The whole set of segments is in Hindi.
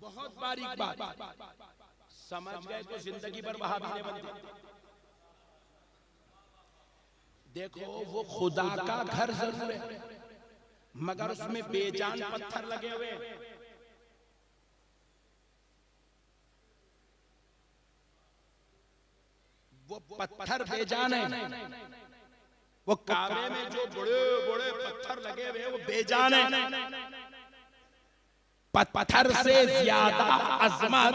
बहुत बारीक बात समझ गए तो जिंदगी भर वहाबी नहीं बनते। देखो वो खुदा का घर जरूर है मगर उसमें बेजान पत्थर लगे हुए। वो पत्थर बेजान है। वो काबे में जो बड़े बड़े पत्थर लगे हुए वो बेजान है। पत्थर से ज्यादा अजमत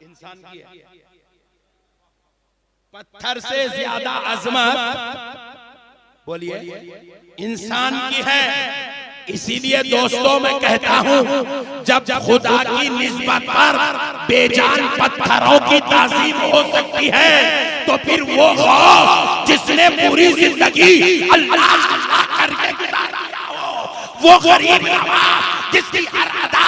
इंसान की है। पत्थर से ज्यादा अजमत बोलिए इंसान की है। इसीलिए दोस्तों मैं कहता हूं जब खुदा की निस्बत पर बेजान पत्थरों की ताज़ीम हो सकती है तो फिर वो गौस जिसने पूरी जिंदगी अल्लाह अल्लाह करके गुजार दिया हो, वो गरीब नवाज जिसकी हर अदा,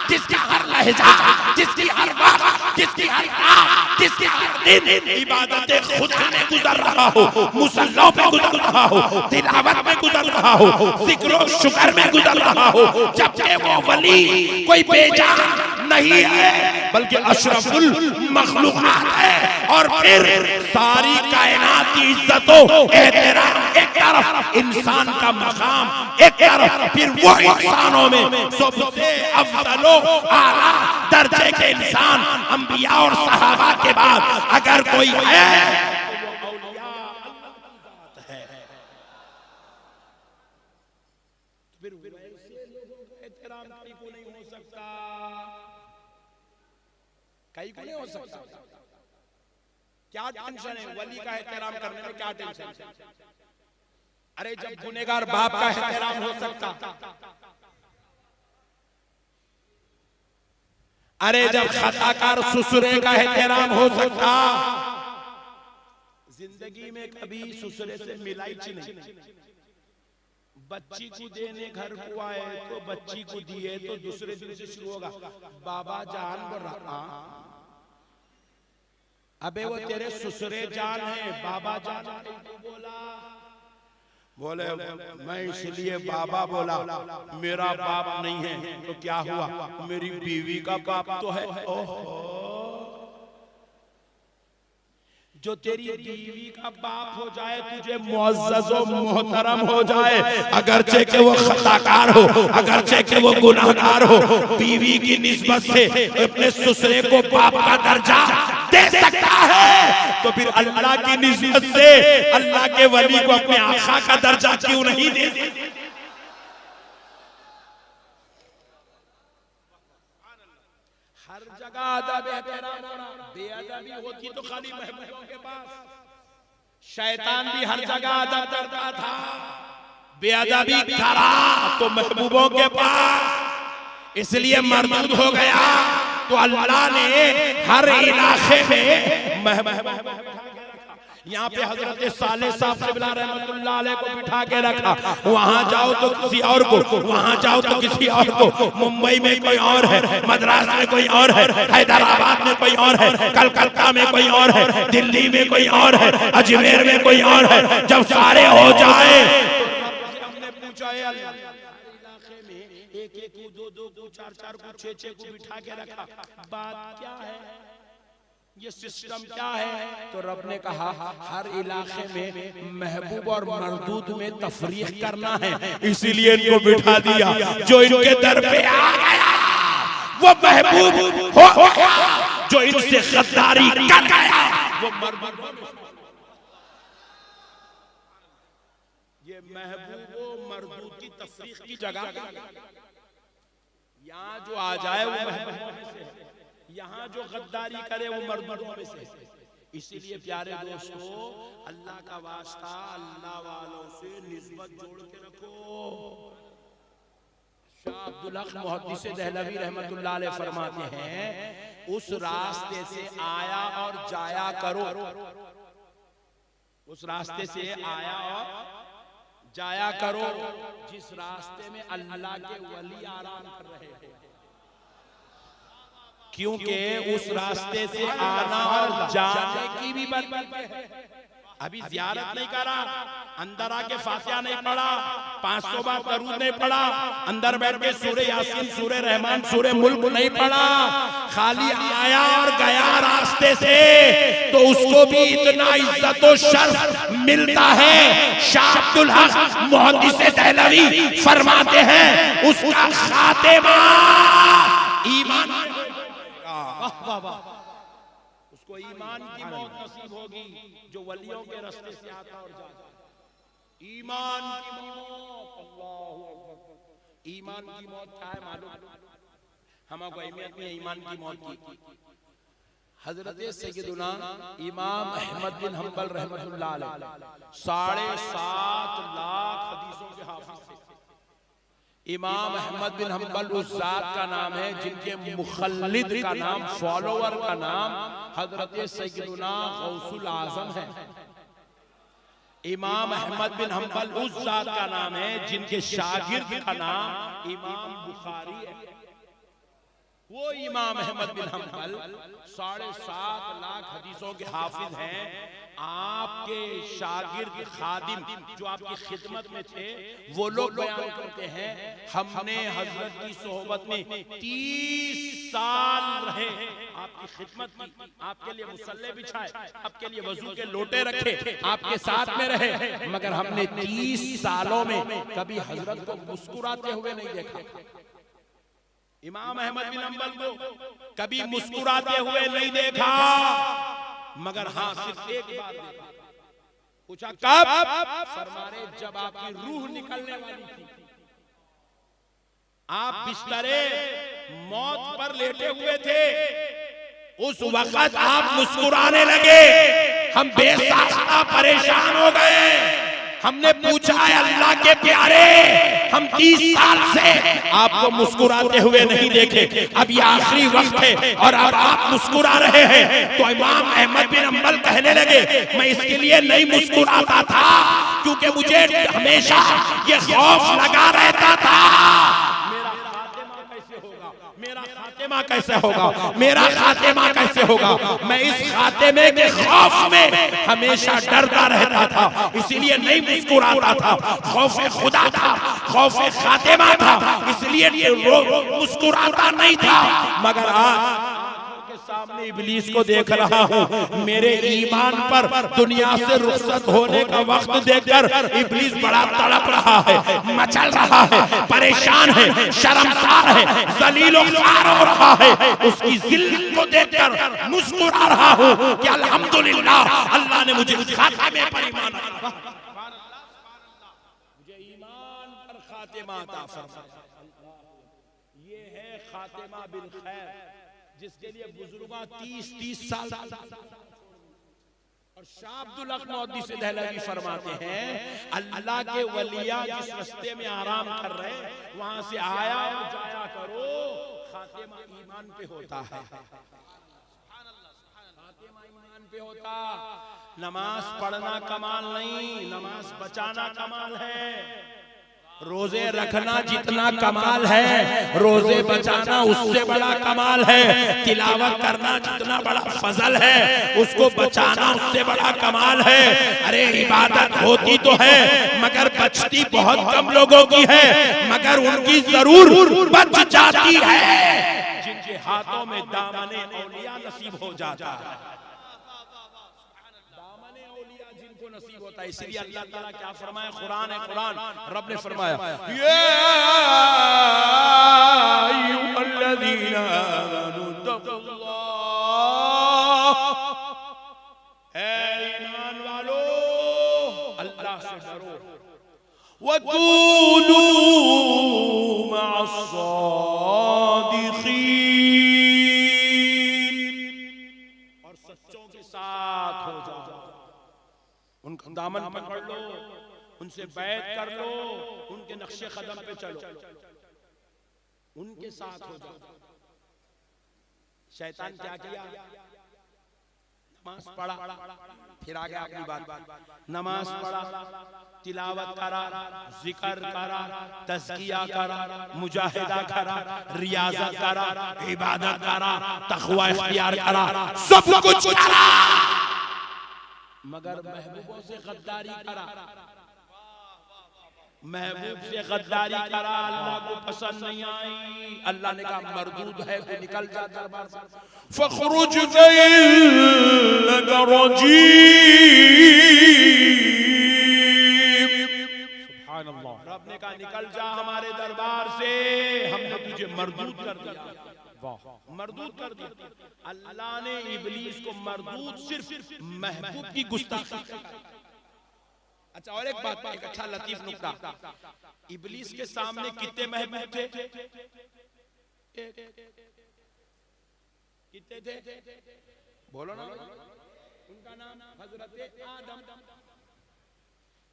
जिसका हर लहजा, जिसकी हर वक्त, जिसकी हर रात, जिसकी हर दिन इबादत खुदा में गुजर रहा हो, मुसल्लों पे गुजर रहा हो, तिलावत में गुजर रहा हो, जिक्र और शुक्र में गुजर रहा हो, जबकि वो वली कोई बेजान नहीं है बल्कि अशरफुल मखलूकात है। और फिर सारी कायनात की इज्जतों एहतराम एक तरफ, इंसान का मकाम एक तरफ, फिर वो इंसानों में सबसे अफजलो आला दर्जे के इंसान अंबिया और सहाबा के बाद अगर कोई है तो वो औलिया अल्लाह है। फिर वैसे लोगों का एहतराम कहीं को नहीं हो सकता, कहीं को नहीं हो सकता। क्या टेंशन है वली का एहतराम करने में, क्या टेंशन? अरे जब गुनेगार बाप का एहतराम हो सकता, अरे जब खताकार ससुरे का एहतराम हो सकता। जिंदगी में कभी ससुरे से मिलाई नहीं। बच्ची को देने घर को आए तो बच्ची को दिए तो दूसरे दिन से शुरू होगा बाबा जान बोल रहा। अबे वो तेरे ससुरे जान है, बाबा जान बोला। बोले मैं इसलिए बाबा बोला, मेरा बाप नहीं है तो क्या हुआ, मेरी बीवी का बाप तो है। ओहो, जो तेरी बीवी का बाप हो जाए तुझे मुअज़्ज़ज़ व मोहतरम हो जाए, अगरचे के वो खताकार हो, अगरचे के वो गुनाहगार हो, बीवी की निस्बत से अपने ससुरे को बाप का दर्जा दे सकता है तो फिर अल्लाह की निस्बत से अल्लाह के वली को अपने आका का दर्जा क्यों नहीं दे? हर जगह अदब एहतराम होना, बेअदबी होती तो खाली महबूबों के पास। शैतान भी हर जगह अदब करता था, बेअदबी करा तो महबूबों के पास, इसलिए मरदूद हो गया। तो अल्लाह ने हर इलाके में यहाँ पे हजरत साले साहब क़िबला रहमतुल्लाह अलैह को बिठा के रखा, वहाँ जाओ तो किसी और को, वहाँ जाओ तो किसी और को, मुंबई में कोई और है, मद्रास में कोई और है, हैदराबाद में कोई और है, कलकत्ता में कोई और है, दिल्ली में कोई और है, अजमेर में कोई और है। जब सारे हो जाए हमने पूछा इलाके में एक एक को, दो दो को, चार चार को, छह छह को बिठा के रखा, बात क्या है, ये सिस्टम क्या है? तो रब ने कहा हर इलाके में महबूब और मरदूद में तफरीक करना है, इसीलिए इनको बिठा दिया। जो इनके दर पे आ गया वो महबूब हो गया, जो इनसे गद्दारी कर गया वो मरदूद। ये महबूब मरदूद की तफरीक की जगह, यहाँ जो आ जाए वो महबूब में से, यहाँ जो गद्दारी करे वो मर्दों में से। इसीलिए प्यारे दोस्तों, अल्लाह का वास्ता अल्लाह वालों से निस्बत जोड़ के रखो। शाह अब्दुल हक मुहद्दिस दहलवी रहमतुल्लाह अलैह फरमाते हैं, उस रास्ते से आया और जाया करो, उस रास्ते से आया और जाया करो जिस रास्ते में अल्लाह के वली आराम कर रहे हैं, क्योंकि उस रास्ते से आना और जाने की भी बरकत है। अभी जियारत नहीं करा, अंदर आके फातिहा नहीं पढ़ा, 500 बार दरूद नहीं पढ़ा, अंदर बैठ के सूरे यासीन, सूरे रहमान, सूरे मुल्क नहीं पढ़ा, खाली आया और गया रास्ते से, तो उसको भी इतना इज्जत और शर्फ मिलता है। शाह अब्दुल हक मुहद्दिस दहलवी फरमाते हैं उसका खातिमा ईमान, उसको ईमान की मौत नसीब होगी जो वलियों के रास्ते से आता और जाता। ईमान की मौत, अल्लाहू अकबर। ईमान की मौत क्या है मालूम? हमको अहमियत में ईमान की मौत की। हजरत सैयदुना इमाम अहमद बिन हंबल रहमतुल्लाह अलैह 7.5 लाख हदीसों के हाफिज थे। इमाम अहमद बिन हंबल उस जात का नाम है जिनके मुखल्लिद का नाम, फॉलोअर का नाम हजरत सैयदुना गौसुल आजम है। इमाम अहमद बिन हंबल उस जात का नाम है जिनके शागिर्द का नाम इमाम बुखारी है। वो इमाम अहमद बिन हंबल 7.5 लाख हदीसों के हाफिज हैं। आपके शागिर्द खादिम जो आपकी खिदमत में थे, वो लोग बयान करते हैं हमने हजरत की सोहबत में 30 साल रहे, आपकी खिदमत की, आपके लिए मुसल्ले बिछाए, आपके लिए वजू के लोटे रखे, आपके साथ में रहे, मगर हमने 30 सालों में कभी हजरत को मुस्कुराते हुए नहीं देखा। इमाम अहमद बिन हंबल को कभी मुस्कुराते हुए नहीं देखा, मगर हाँ सिर्फ एक बार देखा। पूछा कब? फरमाने जब आपकी रूह निकलने वाली थी, आप बिस्तरे मौत पर लेटे हुए थे, उस वक्त आप मुस्कुराने लगे। हम बेसाख्ता परेशान हो गए। हमने पूछा है अल्लाह के प्यारे, हम 30 साल से आपको मुस्कुराते हुए नहीं देखे, अब ये आखिरी वक्त है और अब आप मुस्कुरा रहे हैं। तो इमाम अहमद बिन हंबल कहने लगे मैं इसके लिए नहीं मुस्कुराता था क्योंकि मुझे हमेशा ये खौफ लगा रहता था मेरा खातिमा कैसे होगा, मेरा खातिमा कैसे होगा। मैं इस खातिमे के खौफ में हमेशा डरता रहता था, इसीलिए नहीं मुस्कुराता था। खौफ खुदा था, खौफ खातिमा था, इसलिए मुस्कुराता नहीं था। मगर आज सामने इब्लीस को देख रहा हूँ, मेरे ईमान पर दुनिया से रुखसत होने का वक्त देखकर इब्लीस बड़ा तड़प रहा है, मचल रहा है, परेशान है, शर्मसार है, जलीलो ख्वार हो रहा है। उसकी जिल्लत को देखकर मुस्कुरा रहा हूँ कि अल्हम्दुलिल्लाह अल्लाह ने मुझे खातिमे पर ईमान रखा, मुझे ईमान पर खातिमा अता फरमाया। ये है खातिमा बिल खैर, जिसके लिए बुजुर्गा 30 साल। और शाह अब्दुल हक मुहद्दिस दहलवी फरमाते हैं अल्लाह के वलिया जिस रास्ते में आराम कर रहे वहां से आया और जाया करो, खातिमा ईमान पे होता है, खातिमा ईमान पे होता। नमाज पढ़ना कमाल नहीं, नमाज बचाना कमाल है। रोजे रखना जितना कमाल है, रोजे बचाना उससे बड़ा कमाल है। तिलावत करना जितना बड़ा फजल है, उसको बचाना उससे बड़ा कमाल है। अरे इबादत होती तो है मगर बचती बहुत कम लोगों की है, मगर उनकी जरूर बच जाती है जिनके हाथों में दामने औलिया नसीब हो जाता है। नसीब होता है, इसलिए अल्लाह ताला क्या फरमाया, कुरान है, कुरान रब ने फरमाया या अय्युहल्लज़ीना आमनू तक़ुल्लाह, ऐ ईमान वालो अल्लाह से डरो, वकूनू मअस सादिक़ीन, और सच्चों के साथ हो जाओ। उनका दामन पकड़ लो, उनसे बैत कर लो, उनके नक्शे कदम पे चलो, उनके साथ हो जाओ। शैतान क्या किया, नमाज पढ़ा, फिर आ गया अपनी बात, नमाज पढ़ा, तिलावत करा, जिक्र करा, तज़किया करा, मुजाहिदा करा, रियाजत करा, इबादत करा, तक़वा इख्तियार करा, सब कुछ करा, मगर महबूबों से गद्दारी करा, महबूब से गद्दारी करा, अल्लाह को पसंद नहीं आई। अल्लाह ने कहा मरदूद है तो निकल जा दरबार से। फखरुज रब ने कहा निकल जा हमारे दरबार से, हमने तुझे मरदूद कर दिया। मरदूद कर दिया। अल्लाह ने इब्लीस को मरदूद सिर्फ महबूब की गुस्ताखी। अच्छा और एक बात, एक अच्छा लतीफ नुक्ता, इब्लीस के सामने कितने महबूब थे? कितने थे? बोलो ना। उनका नाम हजरत आदम।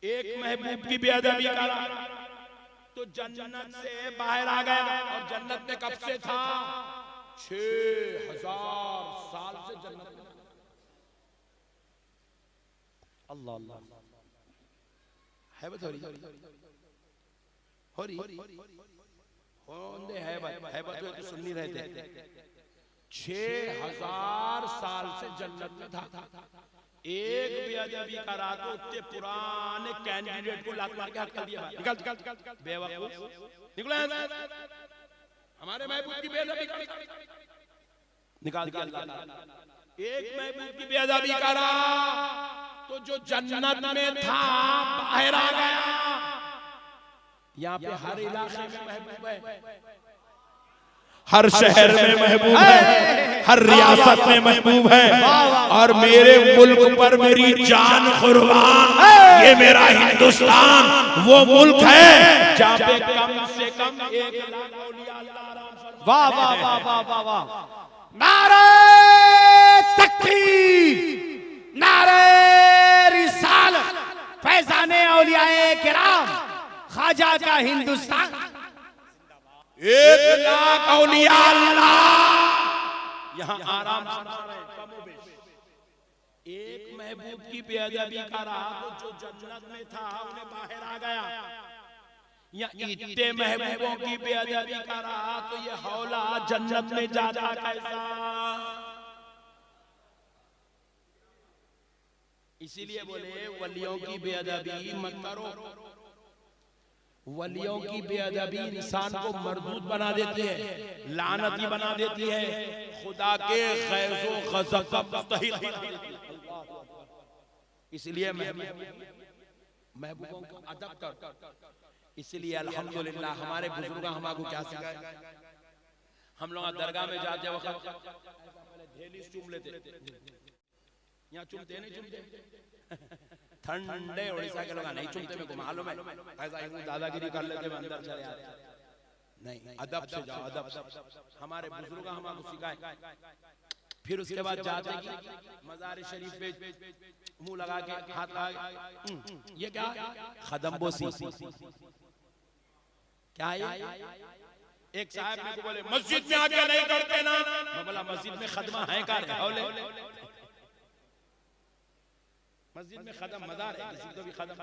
एक महबूब की बेअदबी करा तो जन्नत से बाहर आ गया, और जन्नत में कब से था? 6000 साल से जन्नत में। अल्लाह अल्लाह हैबत हो रही हैबत हो तो सुन नहीं रहे थे। 6000 साल से जन्नत में था। एक बेअदबी करा तो उतने पुराने कैंडिडेट को लात मार के हट कर दिया। निकल बेवकूफ निकला। हमारे महबूब की बेअदबी निकाल दिया। एक महबूब की बेअदबी करा तो जो जन्नत में था बाहर आ गया। यहाँ पे हर इलाके में महबूब है, हर शहर में महबूब है, हर रियासत में महबूब है, और मेरे मुल्क पर मेरी जान कुर्बान। ये मेरा हिंदुस्तान वो मुल्क है जहाँ पे कम से कम 1 लाख औलिया अल्लाह। वाह वाह वाह वाह वाह वाह। नारे तकबीर, नारे रिसालत, फैजाने औलियाए किराम, ख्वाजा का हिंदुस्तान। 1 लाख औलिया अल्लाह यहाँ आराम से एक महबूब की बेअदबी करा तो जो जन्नत में था उन्हें बाहर आ गया। या इतने महबूबों की बेअदबी करा तो ये हौला जन्नत में जाता कैसा? इसीलिए बोले वलियों की बेअदबी मत करो। वलियों की बेअदबी इंसान को मरदूद बना देती है, लानती बना देती है, खुदा के खैज़ो ग़ज़ब का मुस्तहिक़ बना देती है। इसलिए महबूबों का अदब कर। इसलिए अल्हम्दुलिल्लाह हमारे बुजुर्ग हमको क्या सिखाए? हम लोग दरगाह में जाते वक्त पहले चूम लेते। यहाँ चूमते नहीं चूमते ठंडे उड़ीसा के लोग नहीं चूमते, मेरे को मालूम है। ऐसा दादागिरी कर लेते हैं, अंदर चले आते। नहीं, अदब से जाओ, अदब से। हमारे बुजुर्ग हमको सिखाए। फिर उसके बाद जाते कि मज़ार शरीफ पे मुंह लगा के हाथ लगा, ये क्या? खदम्बोसी। क्या है? एक साहब मेरे को बोले मस्जिद में आके नहीं करते ना। मैं बोला मस्जिद में खदमा है का रे? मस्जिद में खदम मदार है, किसी को भी खदम।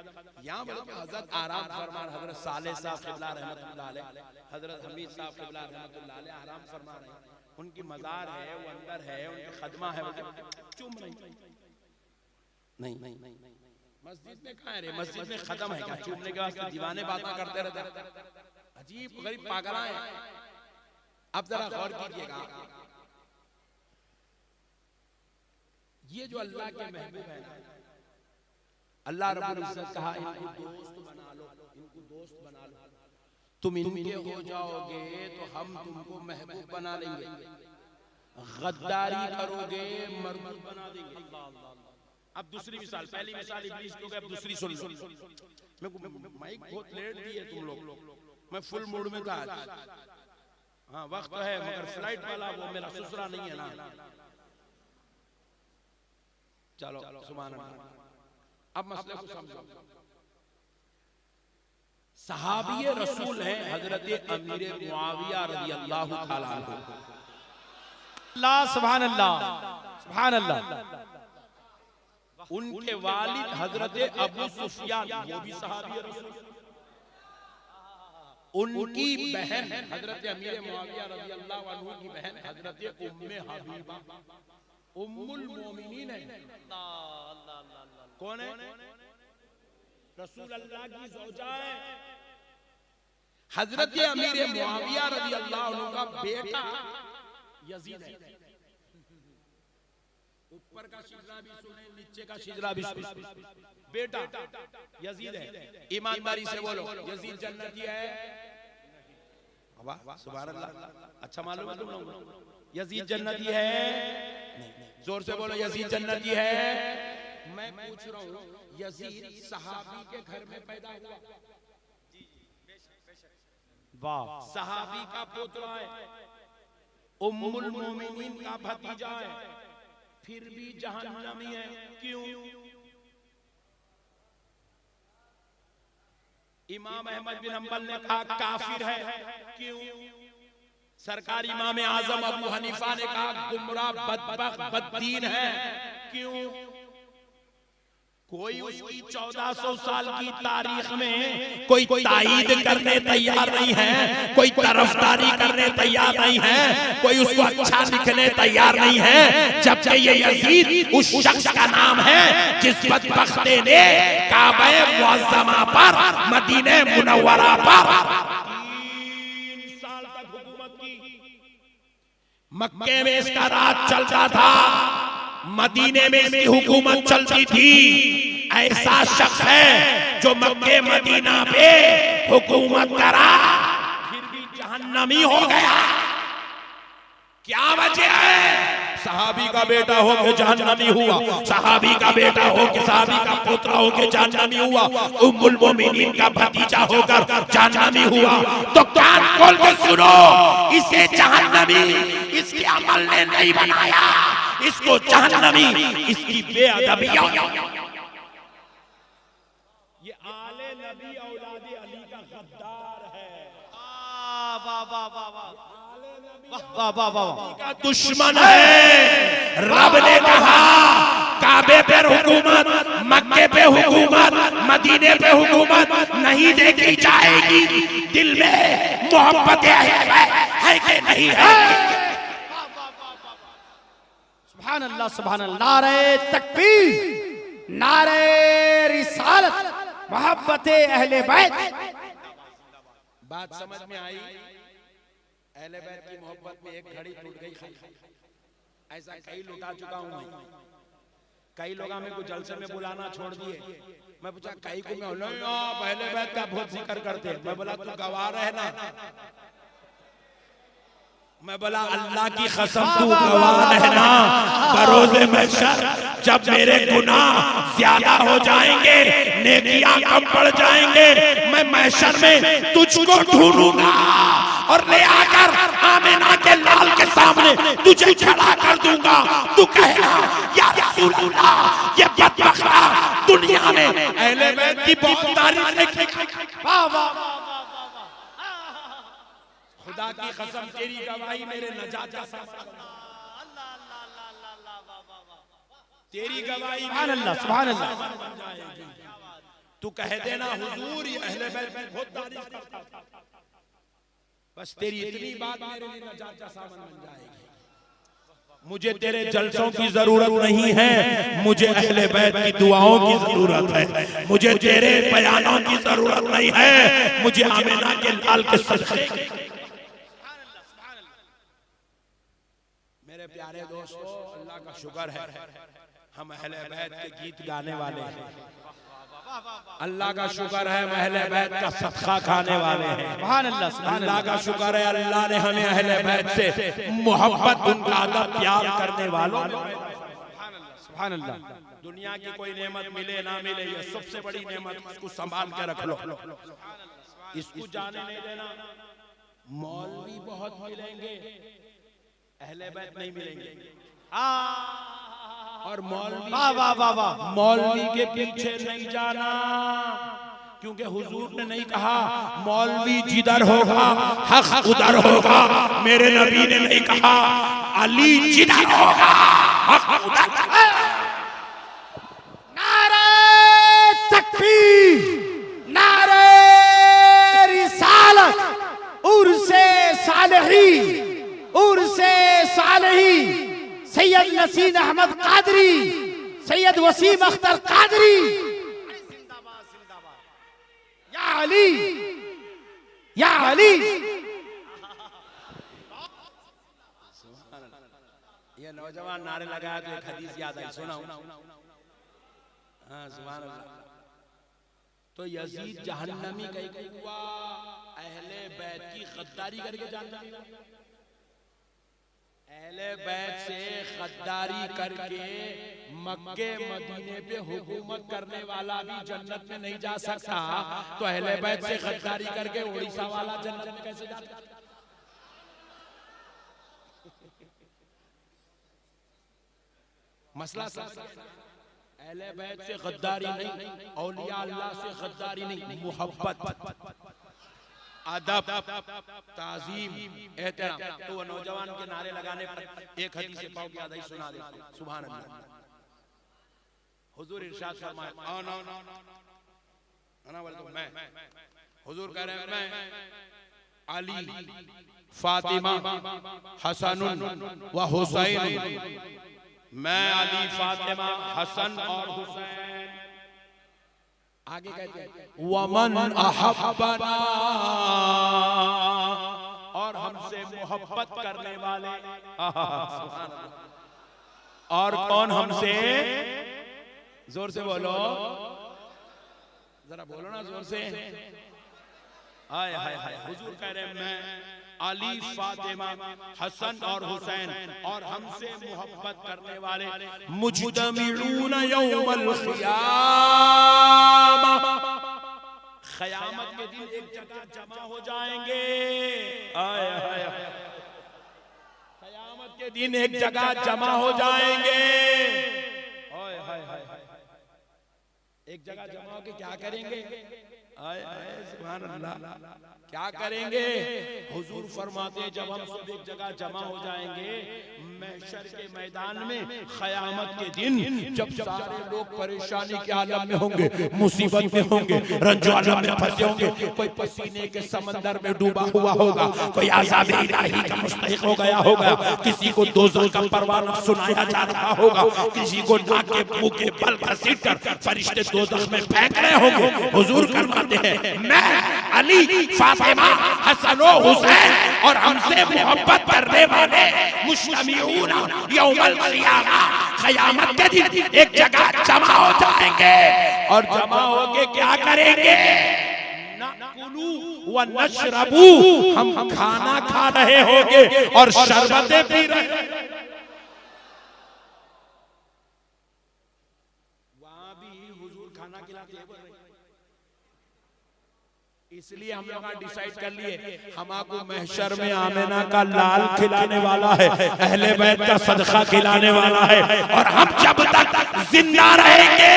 यहाँ बोले कि हजरत आराम फरमा, हजरत साले साहब क़िबला रहमतुल्लाह अलैह, हजरत हमीद साहब क़िबला रहमतुल्लाह अलैह आराम फरमा रहे हैं। उनकी मजार है, वो अंदर है, उनके खदमा है, चूम नहीं। मस्जिद में कहाँ है रे? मस्जिद में खदम है क्या? चूमने के वास्ते दीवाने बातें करते रहते। अजीब गरीब पागल है। अब जरा गौर कीजिएगा, ये जो अल्लाह के महबूब है ना, अल्लाह रब्बुल इज्जत कहा इनको दोस्त बना लो, इनको दोस्त बना लो। तुम इनके हो जाओगे तो हम तुमको महबूब बना लेंगे। गद्दारी करोगे मरदूद बना देंगे। अब दूसरी मिसाल, पहली मिसाल इब्लीस को, अब दूसरी सुन लो। मेरे को माइक बहुत लेट दी है तुम लोग, मैं फुल मूड में था आज। हाँ वक्त है, मगर फ्लाइट वाला वो मेरा ससुरा नहीं है ना। चलो सुभान अल्लाह। अब मसले को समझो। सहाबी रसूल हैं हजरत अमीर मुआविया रज़ी अल्लाह ताला अन्हु। अल्लाह सुभान अल्लाह सुभान अल्लाह। उनके वालिद हजरत अबू सुफियान, वो भी सहाबी रसूल। उनकी बहन हजरत अमीर मुआविया रज़ी अल्लाह अन्हु की बहन हजरत उम्मे हबीबा, उम्मुल मोमिनीन है। कौन है? रसूल अल्लाह की ज़ौजा है। हजरत अमीर मुआविया रज़ी अल्लाह अन्हु का बेटा यजीद है। ऊपर का शिजरा भी सुने, नीचे का शिजरा भी सुने। बेटा यजीद है। ईमानदारी से बोलो, यजीद जन्नती है? वाह सुभान अल्लाह, अच्छा मालूम है तुम लोगों को? यजीद जन्नती है? नहीं, जोर से बोलो, यजीद जन्नती है? मैं पूछ रहा हूँ, यजीद सहाबी के घर में पैदा हुआ? वाह, सहाबी का पोतरा है, उम्मुल मोमिनीन का भतीजा है, फिर भी जहन्नमी है। क्यों? इमाम अहमद बिन हम्बल ने कहा काफिर है। क्यों? सरकार इमाम आजम अबू हनीफा ने कहा गुमराह बदबख्त बददीन है। क्यों? कोई उसकी 1400 साल की तारीख में कोई तायीद करने तैयार नहीं है, कोई तरफदारी करने तैयार नहीं है, कोई उसको अच्छा लिखने तैयार नहीं है, जबकि ये यजीद उस शख्स का नाम है जिस बदबख्ते ने काबे मुअज़्ज़मा पर, मदीने मुनव्वरा पर 3 साल तक हुकूमत की। मक्के में इसका राज चलता था, मदीने में इसकी हुकूमत चलती थी। ऐसा शख्स है जो मक्के मदीना पे हुकूमत करा, फिर भी जहन्नमी हो गया। क्या वजह है? सहाबी का बेटा हो के जहन्नमी हुआ, सहाबी का बेटा हो के, सहाबी का पोतरा हो के जहन्नमी हुआ, उम्मुल मोमिनीन का भतीजा होकर जहन्नमी हुआ। तो कान खोल के सुनो, इसे जहन्नमी इसके अमल ने नहीं बनाया, इसको जहन्नमी इसकी बेअदबियों। ये आले नबी औलादे अली का गद्दार है। वाह वाह वाह वाह, वाह वाह वाह, का दुश्मन है। रब ने कहा काबे पे हुकूमत, मक्के पे हुकूमत, मदीने पे हुकूमत नहीं देखी जाएगी। दिल में मोहब्बत है कि नहीं है? सुभान अल्लाह, सुभान अल्लाह। नारे तकबीर, नारे रिसालत, मोहब्बते अहले बैत। बात समझ में आई? अहले बैत की मोहब्बत में एक घड़ी टूट गई। ऐसा कई लुटा चुका हूं मैं। कई लोग हमें को जलसे में बुलाना छोड़ दिए। मैं पूछा कई को, मैं अहले बैत का बहुत जिक्र करते हैं। मैं बोला तू गवाह रहना। मैं बोला अल्लाह की कसम तू गवाह रहना, बरोज़े महशर जब मेरे गुनाह ज्यादा हो जाएंगे, नेकियां कम पड़ जाएंगे, मैं महशर में तुझको ढूंढूंगा और ले आकर आमिना के लाल के सामने तुझे खड़ा कर दूंगा। तू कहना या रसूल अल्लाह, ये बदबख्ता दुनिया में अहले बैत की बहुत तारीफ की। वाह वाह, खुदा की कसम तेरी गवाही मेरे नजात का सामान, तेरी गवाही सुभान अल्लाह, सुभान अल्लाह। तू कह देना हुजूर ये अहले बैत की बहुत तारीफ करता था, बस तेरी इतनी बात मेरे लिए नजात का सामान बन जाएगी। मुझे तेरे जलसों की जरूरत नहीं है, मुझे अहले बैत की दुआओं की जरूरत है। मुझे तेरे बयानों की जरूरत नहीं है, मुझे आमिना के लाल के सदक़े। मेरे प्यारे दोस्तों, अल्लाह का शुक्र है हम अहले बैत के गीत गाने वाले हैं। अल्लाह का शुक्र है हम अहले बैत का सदका खाने वाले हैं। सुभान अल्लाह, सुभान अल्लाह का शुक्र है अल्लाह ने हमें अहले बैत से मोहब्बत, उनका अदब, प्यार करने वालों। सुभान अल्लाह। दुनिया की कोई नेमत मिले ना मिले, ये सबसे बड़ी नेमत, इसको संभाल के रख लो, इसको जाने नहीं देना। मौलवी बहुत मिलेंगे, अहले बैत नहीं मिलेंगे। और मौलवी, वाह वाह वाह वाह, मौलवी के पीछे नहीं जाना, क्योंकि हुजूर ने नहीं कहा मौलवी जिधर होगा हक उधर होगा। मेरे नबी ने नहीं कहा अली जिधर होगा हक उधर। नारे तकबीर, नारे रिसालत, उर्से सालही, उर्से सालही, सैयद नसीन अहमद कादरी, सैयद वसीम अख्तर कादरी, जिंदाबाद जिंदाबाद। या अली, या अली। ये नौजवान नारे लगाया तो एक हदीस याद आई, सुनाऊं? हाँ, सुभान अल्लाह। तो यजीद जहन्नमी कहीं हुआ अहले बैत की गद्दारी करके जानना, अहले बैत से गद्दारी करके मक्के मदीने पे हुकूमत करने वाला भी जन्नत में नहीं जा सकता, तो अहले बैत से गद्दारी करके उड़ीसा वाला जन्नत में कैसे जाता? मसला अहले बैत से गद्दारी नहीं, औलिया अल्लाह से गद्दारी नहीं, मोहब्बत, अदब, ताजीम, एहतराम। तो वो नौजवान के नारे लगाने पर एक हदीस से पाओ याद आई, सुना देता हूं। सुभान अल्लाह। हुजूर इरशाद फरमाए, मैं हुजूर कह रहे हैं, मैं अली, फातिमा, हसन व हुसैन, मैं अली, फातिमा, हसन और हुसैन। आगे कहते हैं वमन अहब्बना, और हमसे मोहब्बत करने वाले। और कौन हमसे? जोर से बोलो, जरा बोलो ना जोर से। हाय हाय हाय। हुजूर कह रहे हैं, मैं अली, फातिमा, हसन और हुसैन और हमसे मोहब्बत करने वाले मुजतमिऊन यौमल क़ियामा, क़यामत के दिन एक जगह जमा हो जाएंगे। आय हाय, क़यामत के दिन एक जगह जमा हो जाएंगे। आय हाय हाय, एक जगह जमा होके क्या करेंगे? आय हाय, सुभान अल्लाह, क्या करेंगे? हुजूर फरमाते हैं, जब हम सब एक जगह जमा हो जाएंगे महशर के मैदान में क़यामत के दिन, जब सारे लोग परेशानी के आलम में होंगे, मुसीबत में होंगे, रंजो आलम में फंसे होंगे, कोई पसीने के समंदर में डूबा हुआ होगा, कोई अज़ाब इलाही का मुस्तहिक हो गया होगा, किसी को दोज़ख का परवाना सुनाया जा रहा होगा, किसी को नाक के मुंह के बल घसीटकर फरिश्ते दोज़ख में फेंक रहे होंगे। हुजूर फरमाते हैं, मैं अली, फातिमा, हसन और हुसैन और हमसे मोहब्बत करने वाले मुजतमिऊन यौमल क़ियामा, क़यामत के दिन एक जगह जमा हो जाएंगे। और जमा होके क्या करेंगे? नकुलू व नशरबू, हम खाना खा रहे होंगे और शरबतें पी रहे। वहां भी हुजूर खाना खिलाते हैं। इसलिए हम लोग डिसाइड कर लिए, हमारे महशर में आमिना का लाल खिलाने वाला है, अहले बैत का सदका खिलाने वाला है। और हम जब तक जिंदा रहेंगे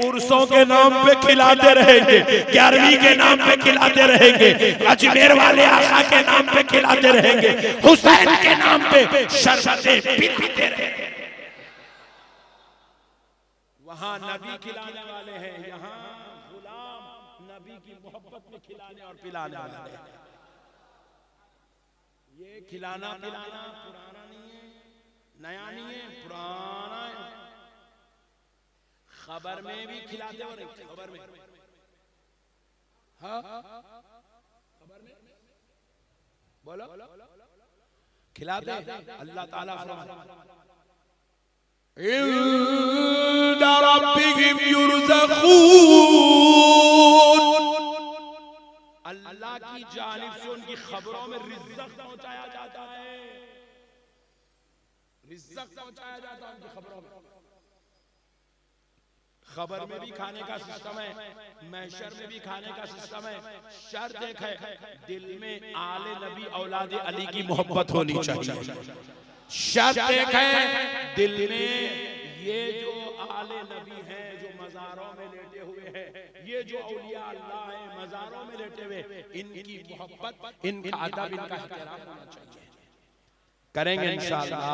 उर्सों के नाम पे खिलाते रहेंगे, 11वीं के नाम पे खिलाते रहेंगे, अजमेर वाले आका के नाम पे खिलाते रहेंगे, हुसैन के नाम पे शरबतें पीते रहेंगे। वहां नबी खिलाने वाले हैं, यहाँ नबी की मोहब्बत में खिलाने और पिलाने वाले हैं। ये खिलाना पिलाना पुराना नहीं है, नया नहीं है, पुराना है। खबर में भी खिलाते हो, नहीं खबर में, हाँ खबर में बोलो खिलाते। अल्लाह ताला फरमाता इंदा रब्बिहिम युरज़क़ून, अल्लाह की जानिब से उनकी खबरों में रिज़्क़ पहुंचाया जाता है, रिज़्क़ पहुंचाया जाता है उनकी खबरों में। खबर में भी खाने का सिस्टम है, महशर में भी खाने का सिस्टम है। शर्त एक है, दिल में आले नबी औलाद अली की मोहब्बत होनी चाहिए। शर्त एक है, दिल में ये जो आले नबी हैं जो मज़ारों में लेटे हुए हैं, ये जो औलिया अल्लाह है मज़ारों में लेटे हुए, इनकी मोहब्बत, इनका अदब, इनका एहतराम होना चाहिए। करेंगे इंशाअल्लाह।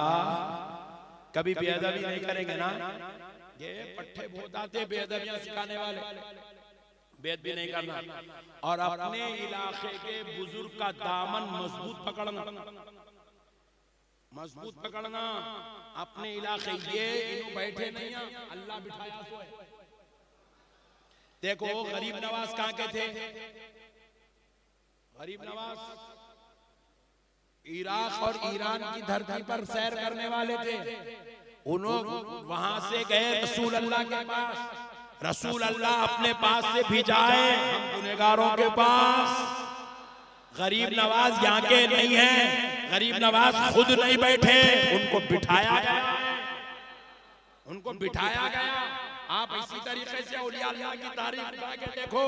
कभी बेअदबी नहीं करेंगे ना। ये पट्टे भोताते बेअदबियां सिखाने वाले, बेअदबी नहीं करना और अपने इलाके के बुजुर्ग का दामन मजबूत पकड़ना। मजबूत पकड़ना अपने इलाके ये इन्हों बैठे नहीं हैं, अल्लाह बिठाया तो है। देखो गरीब नवाज कहां के थे? गरीब नवाज इराक और ईरान की धरती पर सैर करने वाले थे। उन्होंने वहां से गए रसूल अल्लाह के पास। रसूल अल्लाह अपने पास से भिजाए हम गुनहगारों के पास। गरीब नवाज यहाँ के नहीं है, गरीब नवाज खुद नहीं बैठे, उनको बिठाया गया, उनको बिठाया गया। आप इसी तरीके से औलिया अल्लाह की तारीफ उठा के देखो।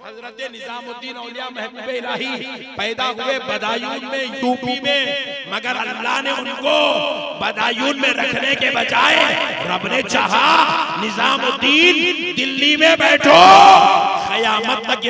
हजरत निजामुद्दीन औलिया महबूब इलाही पैदा हुए बदायूं में, यूपी में, मगर अल्लाह ने उनको बदायूं में रखने के बजाय रब ने चाहा निजामुद्दीन दिल्ली में बैठो, क़यामत तक